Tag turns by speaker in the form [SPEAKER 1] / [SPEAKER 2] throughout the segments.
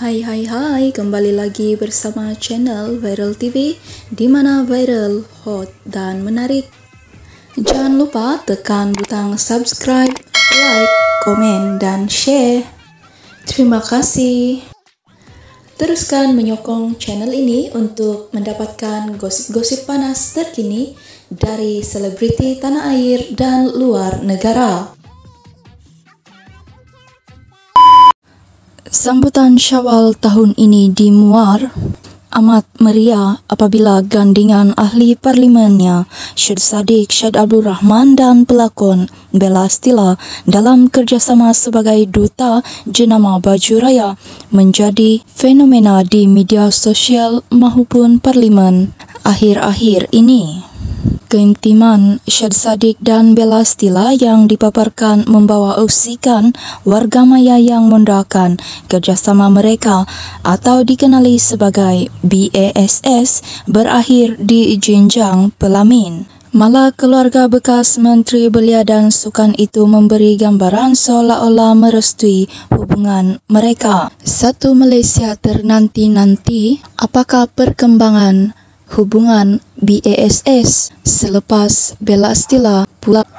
[SPEAKER 1] Hai, kembali lagi bersama channel Viral TV, di mana viral, hot, dan menarik. Jangan lupa tekan butang subscribe, like, komen, dan share. Terima kasih. Teruskan menyokong channel ini untuk mendapatkan gosip-gosip panas terkini dari selebriti tanah air dan luar negara. Sambutan Syawal tahun ini di Muar amat meriah apabila gandingan ahli parlimennya Syed Saddiq Syed Abdul Rahman dan pelakon Bella Astila dalam kerjasama sebagai duta jenama baju raya menjadi fenomena di media sosial maupun parlimen akhir-akhir ini. Keintiman Syed Saddiq dan Bella Astila yang dipaparkan membawa usikan warga maya yang mendoakan kerjasama mereka atau dikenali sebagai BASS berakhir di jenjang pelamin. Malah keluarga bekas Menteri Belia dan Sukan itu memberi gambaran seolah-olah merestui hubungan mereka. Satu Malaysia ternanti-nanti apakah perkembangan hubungan BASS selepas Bella Astila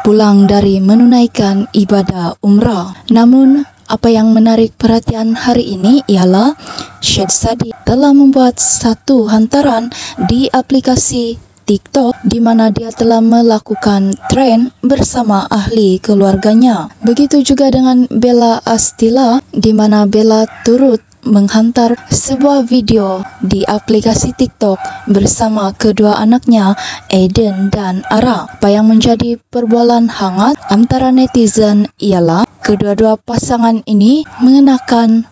[SPEAKER 1] pulang dari menunaikan ibadah umrah. Namun, apa yang menarik perhatian hari ini ialah Syed Saddiq telah membuat satu hantaran di aplikasi TikTok di mana dia telah melakukan trend bersama ahli keluarganya. Begitu juga dengan Bella Astila di mana Bella turut menghantar sebuah video di aplikasi TikTok bersama kedua anaknya Aiden dan Ara. Apa yang menjadi perbualan hangat antara netizen ialah kedua-dua pasangan ini mengenakan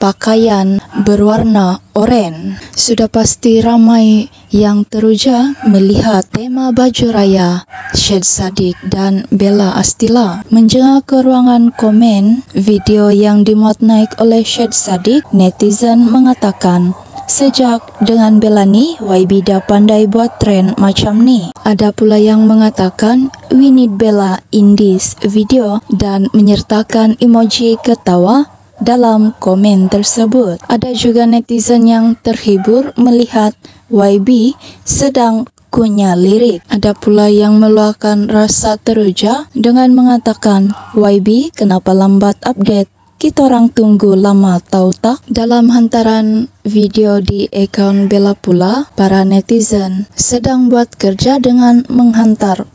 [SPEAKER 1] pakaian berwarna oranye. Sudah pasti ramai yang teruja melihat tema baju raya Syed Saddiq dan Bella Astila. Menjengah ke ruangan komen video yang dimuat naik oleh Syed Saddiq, netizen mengatakan, "Sejak dengan Bella ni, YB dah pandai buat trend macam ni." Ada pula yang mengatakan, "We need Bella in this video," dan menyertakan emoji ketawa dalam komen tersebut. Ada juga netizen yang terhibur melihat YB sedang kunyah lirik. Ada pula yang meluahkan rasa teruja dengan mengatakan, "YB kenapa lambat update? Kita orang tunggu lama tahu tak?" Dalam hantaran video di akaun Bella pula, para netizen sedang buat kerja dengan menghantar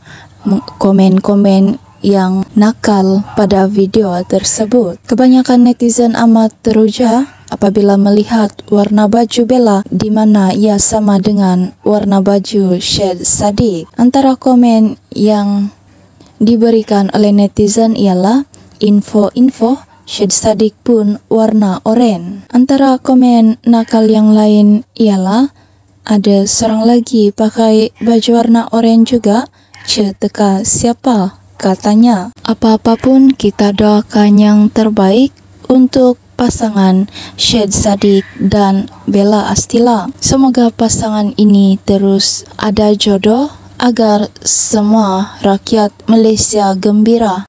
[SPEAKER 1] komen-komen yang nakal pada video tersebut. Kebanyakan netizen amat teruja apabila melihat warna baju Bella di mana ia sama dengan warna baju Syed Saddiq. Antara komen yang diberikan oleh netizen ialah info Syed Saddiq pun warna oranye. Antara komen nakal yang lain ialah ada seorang lagi pakai baju warna oranye juga, teka siapa? Katanya, "Apa-apapun kita doakan yang terbaik untuk pasangan Syed Saddiq dan Bella Astila. Semoga pasangan ini terus ada jodoh agar semua rakyat Malaysia gembira."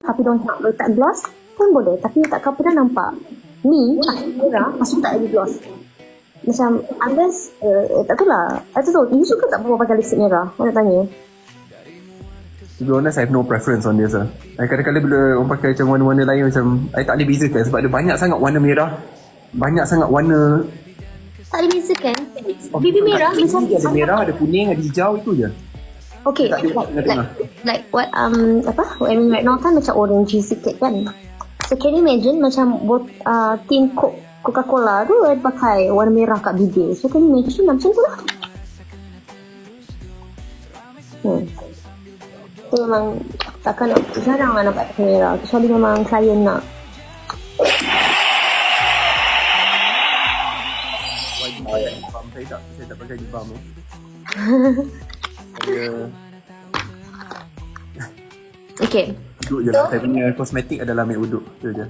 [SPEAKER 2] tapi diorang nak letak gloss pun boleh. Tapi tak pernah nampak ni merah masuk tak ada gloss. Macam unless tak tahu lah. Tak tahu, you suka tak perempuan pakai lipstick merah? Mana tanya.
[SPEAKER 3] To be honest, I have no preference on this. Kadang-kadang bila orang pakai macam warna-warna lain, macam I tak boleh bezakan sebab ada banyak sangat warna merah, banyak sangat warna.
[SPEAKER 2] Tak boleh bezakan. Bibi merah macam
[SPEAKER 3] ada merah, ada kuning, ada hijau, itu je.
[SPEAKER 2] Okay, like what what I mean right now kan macam orange sikit kan. So can you imagine macam tin Coca-Cola tu ada pakai warna merah kat bibir. So can you imagine macam tu lah. So memang takkan jarang lah nampak pakai merah. Kecuali memang klien nak.
[SPEAKER 3] Saya tak pakai jibam ni.
[SPEAKER 2] Okay.
[SPEAKER 3] Duduk je lah. Saya punya kosmetik adalah ambil uduk. Itu je.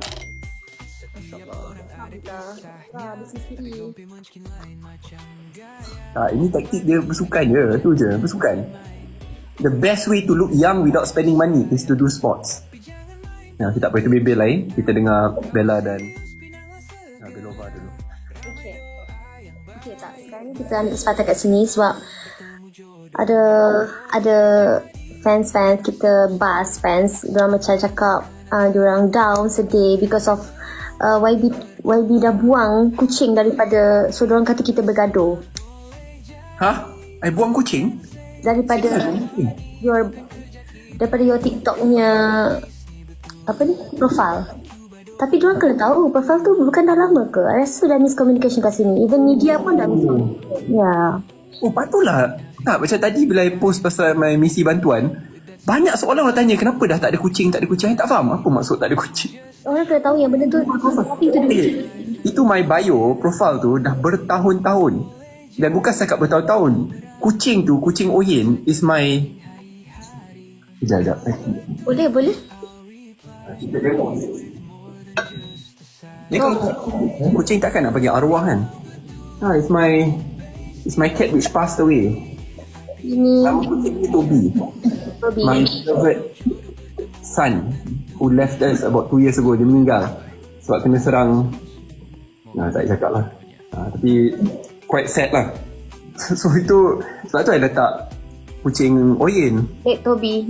[SPEAKER 3] Ini taktik dia bersukan je. Itu je. Bersukan. The best way to look young without spending money is to do sports. Kita tak boleh terbebel lain. Kita dengar Bella dan Belova dulu.
[SPEAKER 2] Okay tak. Sekarang ni kita ambil kesempatan kat sini sebab ada fans kita, Buzz fans, diorang macam cakap diorang down, sedih because of YB dah buang kucing daripada, so diorang kata kita bergaduh.
[SPEAKER 3] Hah? I buang kucing?
[SPEAKER 2] Daripada your TikTok punya profile. Tapi diorang kena tahu profile tu bukan dah lama ke? I rasa dah miscommunication kat sini. Even media pun dah miscommunication. Ya.
[SPEAKER 3] Oh patutlah. Tak, macam tadi bila I post pasal my misi bantuan, banyak soalan orang tanya kenapa dah tak ada kucing. I tak faham apa maksud tak ada kucing.
[SPEAKER 2] Orang kena tahu yang benda tu
[SPEAKER 3] itu my bio profile tu dah bertahun-tahun. Dan bukan setakat bertahun-tahun. Kucing tu, kucing Oyen is my... Sekejap.
[SPEAKER 2] Boleh.
[SPEAKER 3] Ni kucing takkan nak bagi arwah kan? It's my cat which passed away. Nama kucing ni Toby. My favorite son who left us about 2 years ago. Dia meninggal sebab kena serang. Tak cakap lah. Tapi quite sad lah. So itu sebab tu I letak kucing Oyen.
[SPEAKER 2] Toby.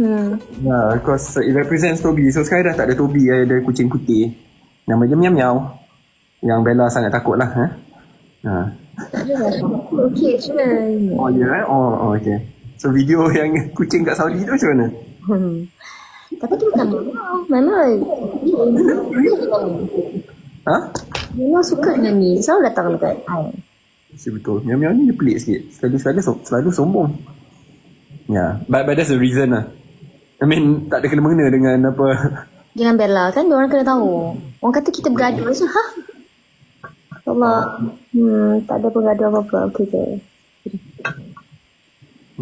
[SPEAKER 3] Because it represents Toby. So sekarang dah tak ada Toby. Ada kucing putih. Nama dia Miao Miao. Yang Bella sangat takut lah.
[SPEAKER 2] Okay je.
[SPEAKER 3] Oh ya? Oh okay. So video yang kucing kat Saudi tu macam mana?
[SPEAKER 2] Tapi tu bukan Memang Memang suka dengan ni. Selalu datang dekat I.
[SPEAKER 3] Betul. Miao Miao ni dia pelik sikit. Selalu sombong. But that's the reason lah. I mean tak ada kena-mengena dengan apa.
[SPEAKER 2] Dengan Bella kan, diorang kena tahu. Orang kata kita bergaduh macam Allah. Tak ada bergaduh apa-apa. Okay je.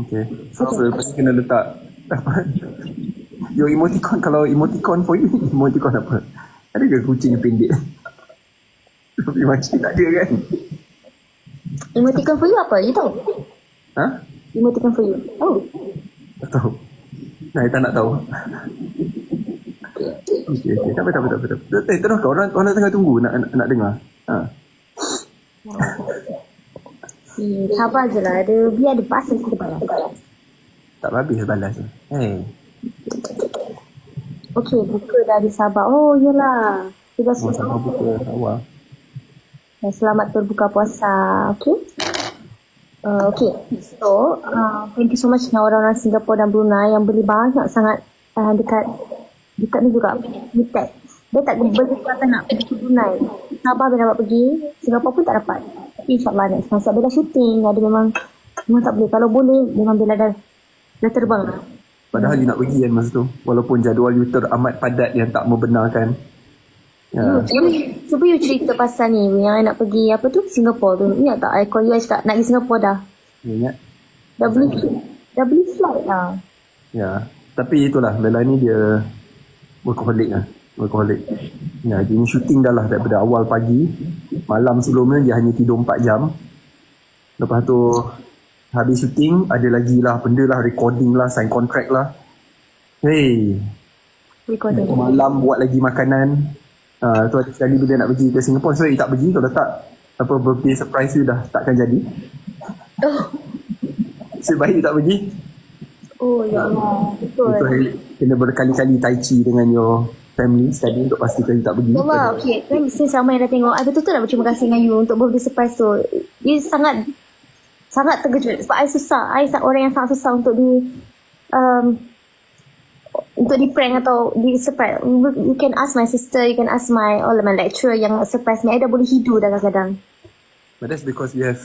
[SPEAKER 2] Okay.
[SPEAKER 3] So lepas kena letak your emoticon. Kalau emoticon for you, emoticon apa? Ada ke kucing yang pendek? Tapi macam tak ada kan?
[SPEAKER 2] Emoticon for you apa? You tahu? Emoticon for you.
[SPEAKER 3] Tak tahu. Saya tak nak tahu. Okay. Tak apa. Terus kau orang tengah tunggu nak dengar.
[SPEAKER 2] Sabar je lah. Biar ada pasal kita balas.
[SPEAKER 3] Tak habis balas.
[SPEAKER 2] Okay, buka dah di Sabah. Oh, yelah. Sudah selesai.
[SPEAKER 3] Buka awal.
[SPEAKER 2] Selamat berbuka puasa. Okay. Okay. So, thank you so much dengan orang-orang Singapura dan Brunei yang beli banyak sangat dekat ni juga. Dia tak berkesempatan nak pergi ke Brunei. Sabah dia dapat pergi. Singapura pun tak dapat. Tapi insyaAllah next time. Sebab dia dah syuting. Dia memang tak boleh. Kalau boleh, memang Bella dah terbang lah.
[SPEAKER 3] Padahal dia nak pergi kan masa tu. Walaupun jadual you teramat padat yang tak membenarkan.
[SPEAKER 2] Cuba you cerita pasal ni. Yang I nak pergi apa tu? Singapura tu. Ingat tak? I call you, I cakap nak pergi Singapura dah.
[SPEAKER 3] Ingat.
[SPEAKER 2] Dah beli flight lah.
[SPEAKER 3] Ya. Tapi itulah. Bella ni dia workaholic lah. Dia ni syuting dah lah daripada awal pagi. Malam sebelumnya dia hanya tidur 4 jam. Lepas tu habis syuting ada lagi lah benda lah, recording lah, sign contract lah.
[SPEAKER 2] Recording.
[SPEAKER 3] Malam buat lagi makanan. Tu ada sekali bila nak pergi ke Singapore. So, tak pergi kalau tak apa birthday surprise you dah takkan jadi.
[SPEAKER 2] Oh.
[SPEAKER 3] So, baik tak pergi.
[SPEAKER 2] Oh, ya Allah. Betul.
[SPEAKER 3] Kena berkali-kali tai chi dengan your family sekali untuk pastikan you tak pergi.
[SPEAKER 2] Allah, okay. Kan since ramai yang dah tengok, I betul-betul nak berterima kasih dengan you untuk birthday surprise tu. You sangat terkejut. Sebab I susah. I orang yang sangat susah untuk di prank atau di surprise. You can ask my sister, you can ask my lecturer yang surprise me. I dah boleh hidu dah kadang-kadang.
[SPEAKER 3] But that's because you have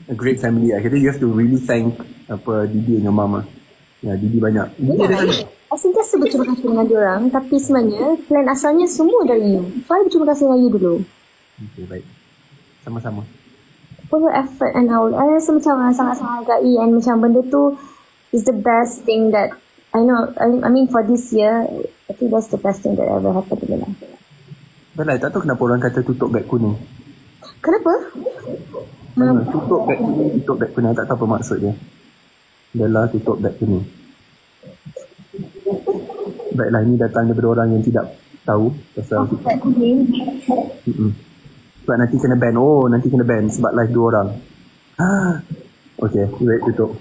[SPEAKER 3] a great family. Akhirnya you have to really thank Didi and your mama. Ya, Didi banyak. Didi ada tanya.
[SPEAKER 2] I sentiasa berterima kasih dengan diorang, tapi sebenarnya plan asalnya semua dari you. So, I berterima kasih dengan you dulu.
[SPEAKER 3] Okay, baik. Sama-sama.
[SPEAKER 2] For your effort and all. I rasa macam sangat-sangat hargai and macam benda tu is the best thing that I know. I mean for this year, I think that's the best thing that ever happened to me.
[SPEAKER 3] Belai, tak tahu kenapa orang kata tutup beg kuning.
[SPEAKER 2] Kenapa?
[SPEAKER 3] Tutup beg kuning. Tak tahu apa maksud dia. Bella tutup beg kuning. Baiklah, ini datang daripada orang yang tidak tahu pasal
[SPEAKER 2] beg kuning.
[SPEAKER 3] Sebab nanti kena ban. Nanti kena ban sebab live 2 orang. Okay, wait, tutup.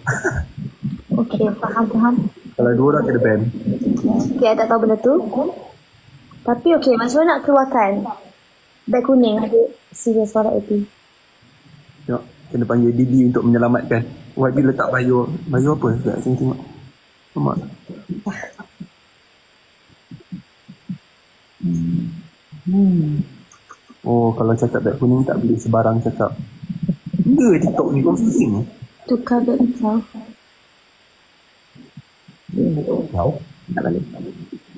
[SPEAKER 2] Okay, faham.
[SPEAKER 3] Kalau 2 orang kena ban.
[SPEAKER 2] Okay, I tak tahu benda tu. Tapi okay, macam mana nak keluarkan beg kuning ada serius suara itu?
[SPEAKER 3] Tengok, kena panggil Didi untuk menyelamatkan. Wadi letak bayu apa? Sekejap, saya tengok. Nampak? Oh, kalau cakap beg kuning tak boleh sebarang cakap. Benda TikTok ni confusing.
[SPEAKER 2] Tukar beg hijau.
[SPEAKER 3] Tahu? Tak boleh.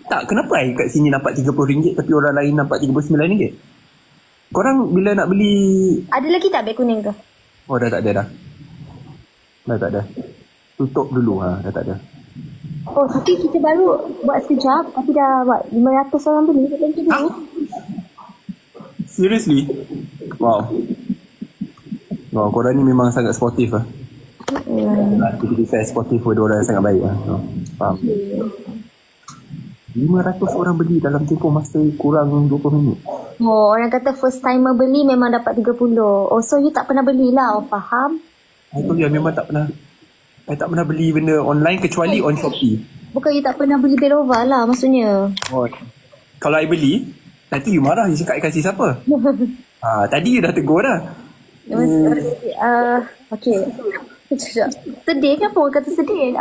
[SPEAKER 3] Tak, kenapa kat sini nampak RM30 tapi orang lain nampak RM39? Korang bila nak beli...
[SPEAKER 2] Ada lagi tak beg kuning tu?
[SPEAKER 3] Oh, dah tak ada dah. Dah tak ada. Tutup dulu, dah tak ada.
[SPEAKER 2] Oh, tapi kita baru buat sekejap tapi dah buat 500 orang beli.
[SPEAKER 3] Seriously? Wow. Wow, korang ni memang sangat sportif lah. To be fair, sportif pun orang yang sangat baik lah. Faham? 500 orang beli dalam tempoh masa kurang 20 minit.
[SPEAKER 2] Oh, orang kata first timer beli memang dapat 30. Oh, so you tak pernah belilah. Oh, faham?
[SPEAKER 3] Itu dia memang tak pernah. Saya tak pernah beli benda online kecuali on Shopee.
[SPEAKER 2] Bukan you tak pernah beli Belova lah maksudnya.
[SPEAKER 3] Oh. Kalau I beli, nanti you marah. You cakap I kasih siapa? Tadi you dah tegur dah.
[SPEAKER 2] Okay. Sedih kan? Orang kata sedih.